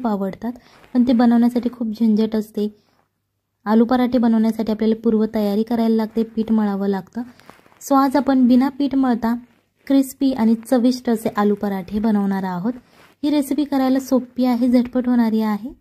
खूप आवडतात, पण ते बनवण्यासाठी खूप झंझट असते। आलू पराठे बनवण्यासाठी आपल्याला पूर्वतयारी करायला लागते, पीठ मळावं लागतं। सो आज आपण बिना पीठ मळता क्रिस्पी आणि चविष्ट असे आलू पराठे बनवणार आहोत। ही रेसिपी करायला सोपी आहे, झटपट होणारी आहे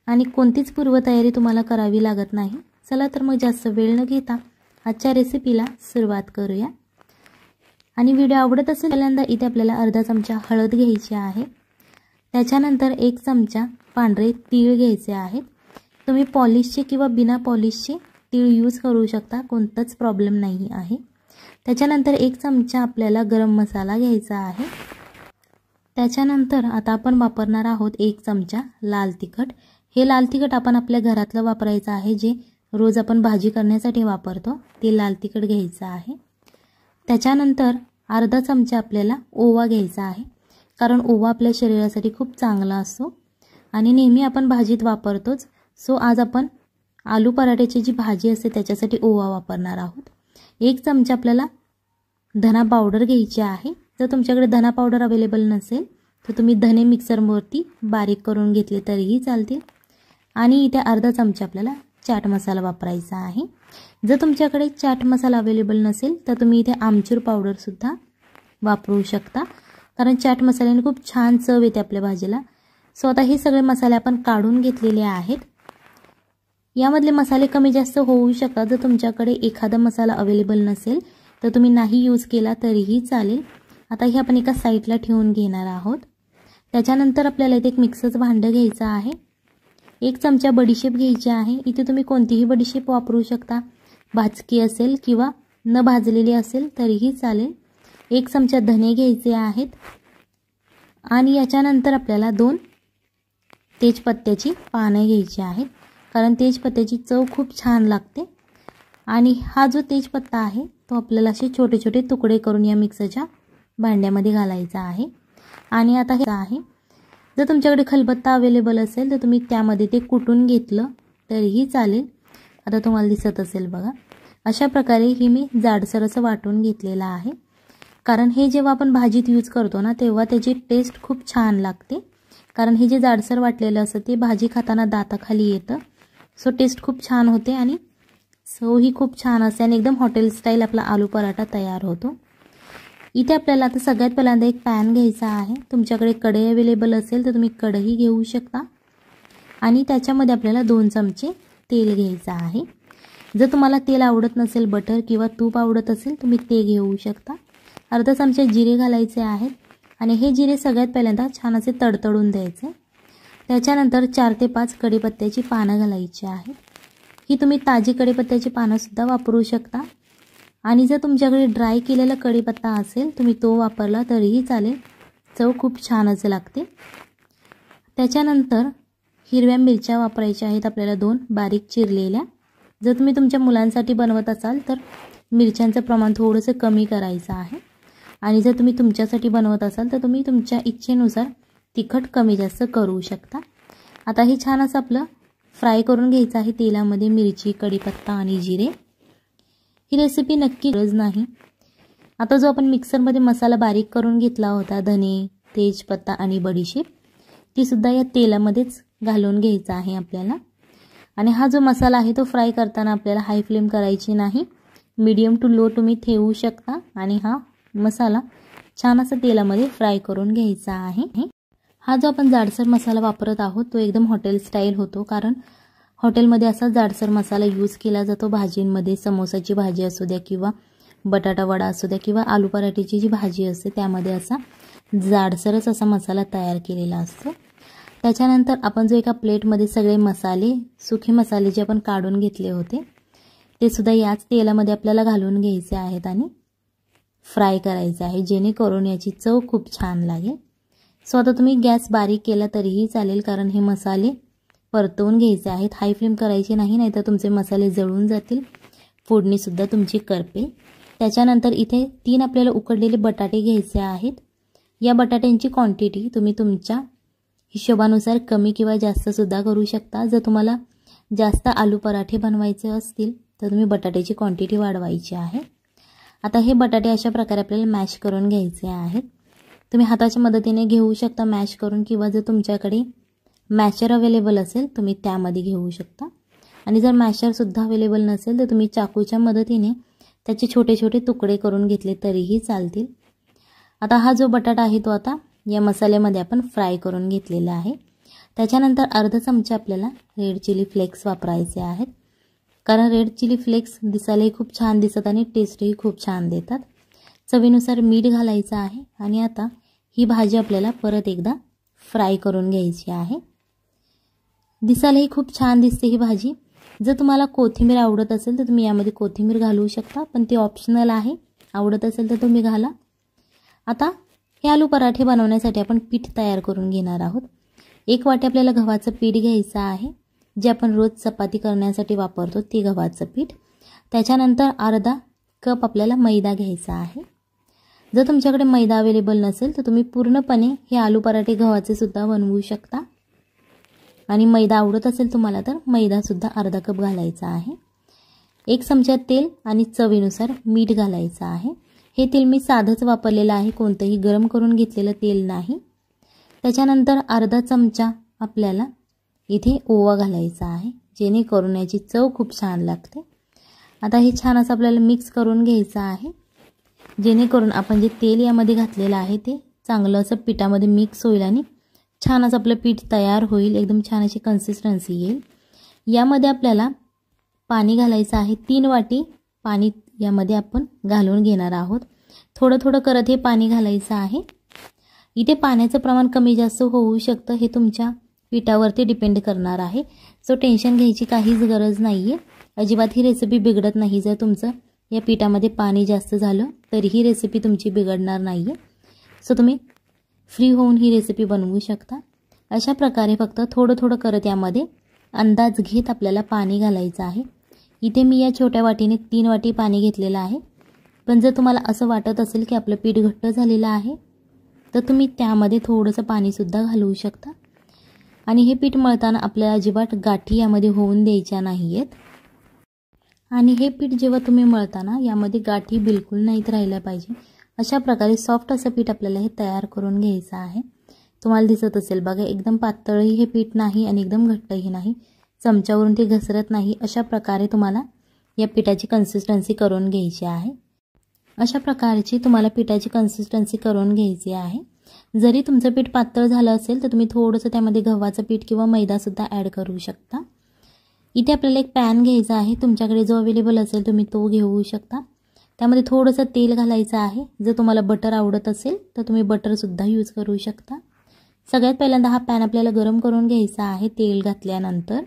आणि कोणतीच पूर्वतयारी तुम्हाला करावी लागत नाही। चला तर मग जास्त वेळ न घेता आजच्या रेसिपीला सुरुवात करूया। आणि व्हिडिओ आवडत असेल पहिल्यांदा इथे आपल्याला अर्धा चमचा हळद घ्यायची आहे। त्याच्यानंतर 1 चमचा पांढरे तीळ घ्यायचे आहेत। तुम्ही पॉलिशचे किंवा बिना पॉलिशचे तीळ यूज करू शकता, कोणताच प्रॉब्लेम नाही आहे। त्याच्यानंतर 1 चमचा आपल्याला गरम मसाला घ्यायचा आहे। त्याच्यानंतर आता आपण वापरणार आहोत 1 चमचा लाल तिखट। हे लाल तिखट आपण आपल्या घरातलं वापरायचं आहे, जे रोज आपण भाजी करण्यासाठी वापरतो ते लाल तिखट घ्यायचं आहे। त्याच्यानंतर अर्धा चमचा आपल्याला ओवा घ्यायचा आहे, कारण ओवा आपल्या शरीरासाठी खूप चांगला असतो आणि नेहमी आपण भाजीत वापरतोच। सो आज आपण आलू पराठ्याची जी भाजी असते त्याच्यासाठी ओवा वापरणार आहोत। 1 चमचा आपल्याला धना पावडर घ्यायची आहे। जर तुमच्याकडे धना पावडर अवेलेबल नसेल तर तुम्ही धने मिक्सरवरती बारीक करून घेतले तरीही चालतील। आणि इथे अर्धा चमचा आपल्याला चाट मसाला वापरायचा आहे। जर तुमच्याकडे चाट मसाला अवेलेबल नसेल तर तुम्ही इथे आमचूर पावडर सुद्धा वापरू शकता, कारण चाट मसाल्याने खूप छान चव येते आपल्या भाजीला। सो आता हे सगळे मसाले आपण काढून घेतलेले आहेत। यामधले मसाले कमी जास्त होऊ शकतात, जर तुमच्याकडे एखादा मसाला अवेलेबल नसेल तर तुम्ही नाही यूज केला तरीही चालेल। आता हे आपण एका साईडला ठेवून घेणार आहोत। त्याच्यानंतर आपल्याला इथे एक मिक्सरचं भांडं घ्यायचं आहे। 1 चमचा बडीशेप घ्यायची आहे। इथे तुम्ही कोणतीही बडीशेप वापरू शकता, भाजकी असेल किंवा न भाजलेली असेल तरीही चालेल। 1 चमचा धने घ्यायचे आहेत आणि याच्यानंतर आपल्याला 2 तेजपत्त्याची पाने घ्यायची आहेत, कारण तेजपत्त्याची चव खूप छान लागते। आणि हा जो तेजपत्ता आहे तो आपल्याला असे छोटे छोटे तुकडे करून या मिक्सरच्या भांड्यामध्ये घालायचा आहे। आणि आता हे आहे, जर तुमच्याकडे खलबत्ता अवेलेबल असेल तर तुम्ही त्यामध्ये ते कुटून घेतलं तरीही चालेल। आता तुम्हाला दिसत असेल बघा, अशा प्रकारे ही मी जाडसर असं वाटून घेतलेलं आहे, कारण हे जेव्हा आपण भाजीत यूज करतो ना तेव्हा त्याची टेस्ट खूप छान लागते। कारण हे जे जाडसर वाटलेलं असतं ते भाजी खाताना दाताखाली येतं, सो टेस्ट खूप छान होते आणि चव ही खूप छान असते आणि एकदम हॉटेल स्टाईल आपला आलू पराठा तयार होतो। इथे आपल्याला आता सगळ्यात पहिल्यांदा एक पॅन घ्यायचा आहे। तुमच्याकडे कढई अवेलेबल असेल तर तुम्ही कढई घेऊ शकता आणि त्याच्यामध्ये आपल्याला 2 चमचे तेल घ्यायचं आहे। जर तुम्हाला तेल आवडत नसेल, बटर किंवा तूप आवडत असेल तुम्ही ते घेऊ शकता। अर्धा चमचा जिरे घालायचे आहेत आणि हे जिरे सगळ्यात पहिल्यांदा छान असे तडतडून द्यायचे। त्याच्यानंतर 4 ते 5 कढीपत्त्याची पानं घालायची आहेत। ही तुम्ही ताजी कढीपत्त्याची पानं सुद्धा वापरू शकता आणि जर तुमच्याकडे ड्राय केलेला कढीपत्ता असेल तुम्ही तो वापरला तरीही चालेल, चव खूप छान असे लागते। त्याच्यानंतर हिरव्या मिरच्या वापरायच्या आहेत आपल्याला 2 बारीक चिरलेल्या। जर तुम्ही तुमच्या मुलांसाठी बनवत असाल तर मिरच्यांचं प्रमाण थोडंसं कमी करायचं आहे आणि जर तुम्ही तुमच्यासाठी बनवत असाल तर तुम्ही तुमच्या इच्छेनुसार तिखट कमी जास्त करू शकता। आता हे छान असं आपलं फ्राय करून घ्यायचं आहे तेलामध्ये, मिरची, कढीपत्ता आणि जिरे। ही रेसिपी नक्की गरज नाही। आता जो आपण मिक्सरमध्ये मसाला बारीक करून घेतला होता, धने, तेजपत्ता आणि बडीशेप, ती सुद्धा या तेलामध्येच घालून घ्यायचा आहे आपल्याला। आणि हा जो मसाला आहे तो फ्राय करताना आपल्याला हाय फ्लेम करायची नाही, मीडियम टू लो तुम्ही ठेवू शकता आणि हा मसाला छान असा तेलामध्ये फ्राय करून घ्यायचा आहे। हा जो आपण जाडसर मसाला वापरत आहोत तो एकदम हॉटेल स्टाईल होतो, कारण हॉटेलमध्ये असा जाडसर मसाला यूज केला जातो भाजींमध्ये। समोसाची भाजी असू द्या किंवा बटाटा वडा असू द्या किंवा आलू पराठ्याची जी भाजी असते त्यामध्ये असा जाडसरच असा मसाला तयार केलेला असतो। त्याच्यानंतर आपण जो एका प्लेटमध्ये सगळे मसाले, सुखे मसाले जे आपण काढून घेतले होते ते सुद्धा याच तेलामध्ये आपल्याला घालून घ्यायचे आहेत आणि फ्राय करायचे आहे, जेणेकरून याची चव खूप छान लागेल। सो आता तुम्ही गॅस बारीक केला तरीही चालेल, कारण हे मसाले परतवून घ्यायचे आहेत, हाय फ्लेम करायची नाही, नाहीतर तुमचे मसाले जळून जातील, फोडणी सुद्धा तुमची करपेल। त्याच्यानंतर इथे 3 आपल्याला उकडलेले बटाटे घ्यायचे आहेत। या बटाट्यांची क्वांटिटी तुम्ही तुमच्या हिशोबानुसार कमी किंवा जास्त सुद्धा करू शकता। जर तुम्हाला जास्त आलू पराठे बनवायचे असतील तर तुम्ही बटाट्याची क्वांटिटी वाढवायची आहे। आता हे बटाटे अशा प्रकारे आपल्याला मॅश करून घ्यायचे आहेत। तुम्ही हाताच्या मदतीने घेऊ शकता मॅश करून, किंवा जर तुमच्याकडे मॅशर अवेलेबल असेल तुम्ही त्यामध्ये घेऊ शकता, आणि जर मॅशरसुद्धा अवेलेबल नसेल तर तुम्ही चाकूच्या मदतीने त्याचे छोटे छोटे तुकडे करून घेतले तरीही चालतील. आता हा जो बटाटा आहे तो आता या मसाल्यामध्ये आपण फ्राय करून घेतलेला आहे. त्याच्यानंतर अर्धा चमचा आपल्याला रेड चिली फ्लेक्स वापरायचे आहेत, कारण रेड चिली फ्लेक्स दिसायलाही खूप छान दिसतात आणि टेस्टही खूप छान देतात. चवीनुसार मीठ घालायचं आहे आणि आता ही भाजी आपल्याला परत एकदा फ्राय करून घ्यायची आहे. दिसायलाही खूप छान दिसते ही भाजी. जर तुम्हाला कोथिंबीर आवडत असेल तर तुम्ही यामध्ये कोथिंबीर घालू शकता, पण ती ऑप्शनल आहे. आवडत असेल तर तुम्ही घाला. आता हे आलू पराठे बनवण्यासाठी आपण पीठ तयार करून घेणार आहोत. 1 वाटी आपल्याला गव्हाचं पीठ घ्यायचं आहे, जे आपण रोज चपाती करण्यासाठी वापरतो ते गव्हाचं पीठ. त्याच्यानंतर अर्धा कप आपल्याला मैदा घ्यायचा आहे. जर तुमच्याकडे मैदा अवेलेबल नसेल तर तुम्ही पूर्णपणे हे आलू पराठे गव्हाचे सुद्धा बनवू शकता, आणि मैदा आवडत असेल तुम्हाला तर मैदासुद्धा अर्धा कप घालायचा आहे. 1 चमचा तेल आणि चवीनुसार मीठ घालायचं आहे. हे तेल मी साधंच वापरलेलं आहे, कोणतंही गरम करून घेतलेलं तेल नाही. त्याच्यानंतर अर्धा चमचा आपल्याला इथे ओवा घालायचा आहे, जेणेकरून याची चव खूप छान लागते. आता हे छान असं आपल्याला मिक्स करून घ्यायचं आहे, जेणेकरून आपण जे तेल यामध्ये घातलेलं आहे ते चांगलं असं पिठामध्ये मिक्स होईल आणि छान असं आपलं पीठ तयार होईल. एकदम छान अशी कन्सिस्टन्सी येईल. यामध्ये आपल्याला पाणी घालायचं आहे. 3 वाटी पाणी यामध्ये आपण घालून घेणार आहोत. थोडं थोडं करत हे पाणी घालायचं आहे. इथे पाण्याचं प्रमाण कमी जास्त होऊ शकतं, हे तुमच्या पिठावरती डिपेंड करणार आहे. सो टेन्शन घ्यायची काहीच गरज नाही आहे. अजिबात ही रेसिपी बिघडत नाही. जर तुमचं या पिठामध्ये पाणी जास्त झालं तरीही रेसिपी तुमची बिघडणार नाही आहे. सो तुम्ही फ्री होऊन ही रेसिपी बनवू शकता. अशा प्रकारे फक्त थोडं थोडं करत यामध्ये अंदाज घेत आपल्याला पाणी घालायचं आहे. इथे मी या छोट्या वाटीने 3 वाटी पाणी घेतलेलं आहे, पण जर तुम्हाला असं वाटत असेल की आपलं पीठ घट्ट झालेलं आहे तर तुम्ही त्यामध्ये थोडंसं पाणीसुद्धा घालवू शकता. आणि हे पीठ मळताना आपल्याला अजिबात गाठी यामध्ये होऊन द्यायच्या नाही आहेत. आणि हे पीठ जेव्हा तुम्ही मळताना यामध्ये गाठी बिलकुल नाहीत राहिल्या पाहिजे. अशा प्रकारे सॉफ्ट असं पीठ आपल्याला हे तयार करून घ्यायचं आहे. तुम्हाला दिसत असेल बघा, एकदम पातळही हे पीठ नाही आणि एकदम घट्टही नाही. चमच्यावरून ते घसरत नाही. अशा प्रकारे तुम्हाला या पिठाची कन्सिस्टन्सी करून घ्यायची आहे. अशा प्रकारची तुम्हाला पिठाची कन्सिस्टन्सी करून घ्यायची आहे. जरी तुमचं पीठ पातळ झालं असेल तर तुम्ही थोडंसं त्यामध्ये गव्हाचं पीठ किंवा मैदासुद्धा ॲड करू शकता. इथे आपल्याला एक पॅन घ्यायचा आहे. तुमच्याकडे जो अवेलेबल असेल तुम्ही तो घेऊ शकता. त्यामध्ये थोडंसं तेल घालायचं आहे. जर तुम्हाला बटर आवडत असेल तर तुम्ही बटरसुद्धा यूज करू शकता. सगळ्यात पहिल्यांदा हा पॅन आपल्याला गरम करून घ्यायचा आहे तेल घातल्यानंतर,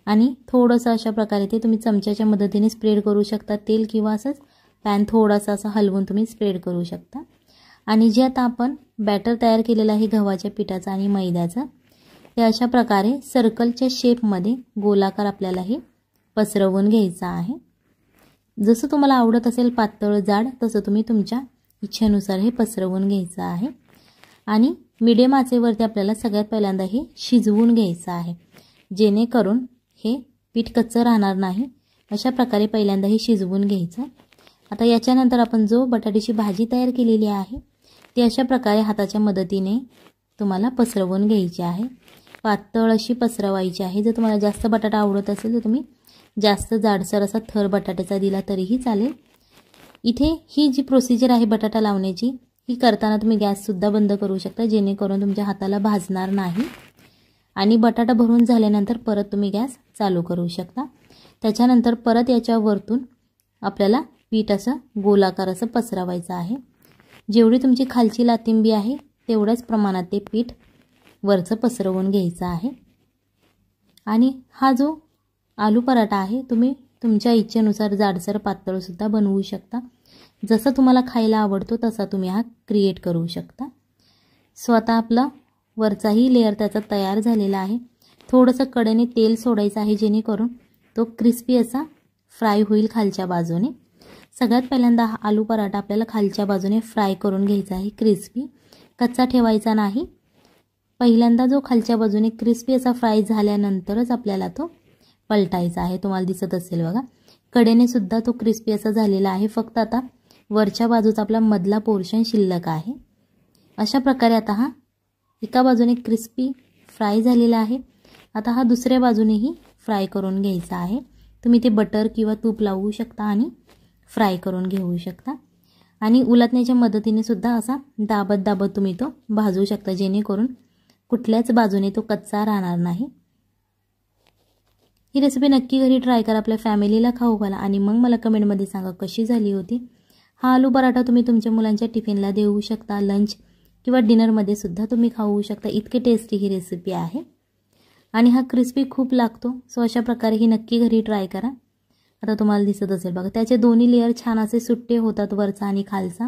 आणि थोडंसं अशा प्रकारे ते तुम्ही चमच्याच्या मदतीने स्प्रेड करू शकता तेल, किंवा असंच पॅन थोडासा असं हलवून तुम्ही स्प्रेड करू शकता. आणि जे आता आपण बॅटर तयार केलेलं आहे गव्हाच्या पिठाचं आणि मैद्याचं, ते अशा प्रकारे सर्कलच्या शेपमध्ये गोलाकार आपल्याला हे पसरवून घ्यायचं आहे. जसं तुम्हाला आवडत असेल पातळ जाड तसं तुम्ही तुमच्या इच्छेनुसार हे पसरवून घ्यायचं आहे. आणि मीडियम आचेवरती आपल्याला सगळ्यात पहिल्यांदा हे शिजवून घ्यायचं आहे, जेणेकरून हे पीठ कच्चं राहणार नाही. अशा प्रकारे पहिल्यांदा हे शिजवून घ्यायचं. आता याच्यानंतर आपण जो बटाट्याची भाजी तयार केलेली आहे ती अशा प्रकारे हाताच्या मदतीने तुम्हाला पसरवून घ्यायची आहे. पातळ अशी पसरवायची आहे. जर तुम्हाला जास्त बटाटा आवडत असेल तर तुम्ही जास्त जाडसर असा थर बटाट्याचा दिला तरीही चालेल. इथे ही जी प्रोसिजर आहे बटाटा लावण्याची, ही करताना तुम्ही गॅससुद्धा बंद करू शकता, जेणेकरून तुमच्या हाताला भाजणार नाही. आणि बटाटा भरून झाल्यानंतर परत तुम्ही गॅस चालू करू शकता. त्याच्यानंतर परत याच्या वरतून आपल्याला पीठ असं गोलाकार असं पसरवायचं आहे. जेवढी तुमची खालची लातिंबी आहे तेवढ्याच प्रमाणात ते पीठ वरचं पसरवून घ्यायचं आहे. आणि हा जो आलू पराठा आहे तुम्ही तुमच्या इच्छेनुसार जाडसर पातळसुद्धा बनवू शकता. जसं तुम्हाला खायला आवडतो तसा तुम्ही हा क्रिएट करू शकता. सो आता आपला वरचाही लेअर त्याचा तयार झालेला आहे. थोडंसं कडेने तेल सोडायचं आहे, जेणेकरून तो क्रिस्पी असा फ्राय होईल खालच्या बाजूने. सगळ्यात पहिल्यांदा हा आलू पराठा आपल्याला खालच्या बाजूने फ्राय करून घ्यायचा आहे, क्रिस्पी. कच्चा ठेवायचा नाही. पहिल्यांदा जो खालच्या बाजूने क्रिस्पी असा फ्राय झाल्यानंतरच आपल्याला तो पलटायचा आहे. तुम्हाला दिसत असेल बघा, कडेने सुद्धा तो क्रिस्पी असा झालेला आहे. फक्त आता वरच्या बाजूचा आपला मधला पोर्शन शिल्लक आहे. अशा प्रकारे आता हा एका बाजूने क्रिस्पी फ्राय झालेला आहे. आता हा दुसऱ्या बाजूनेही फ्राय करून घ्यायचा आहे. तुम्ही ते बटर किंवा तूप लावू शकता आणि फ्राय करून घेऊ शकता. आणि उलटण्याच्या मदतीने सुद्धा असा दाबत दाबत तुम्ही तो भाजू शकता, जेणेकरून कुठल्याच बाजूने तो कच्चा राहणार नाही. ही रेसिपी नक्की घरी ट्राय करा, आपल्या फॅमिलीला खाऊ घाला आणि मग मला कमेंटमध्ये सांगा कशी झाली होती. हा आलू पराठा तुम्ही तुमच्या मुलांच्या टिफिनला देऊ शकता, लंच किंवा डिनरमध्ये सुद्धा तुम्ही खाऊ शकता. इतके टेस्टी ही रेसिपी आहे आणि हा क्रिस्पी खूप लागतो. सो अशा प्रकारे ही नक्की घरी ट्राय करा. आता तुम्हाला दिसत असेल बघा, त्याचे दोन्ही लेअर छान असे सुट्टे होतात, वरचा आणि खालचा.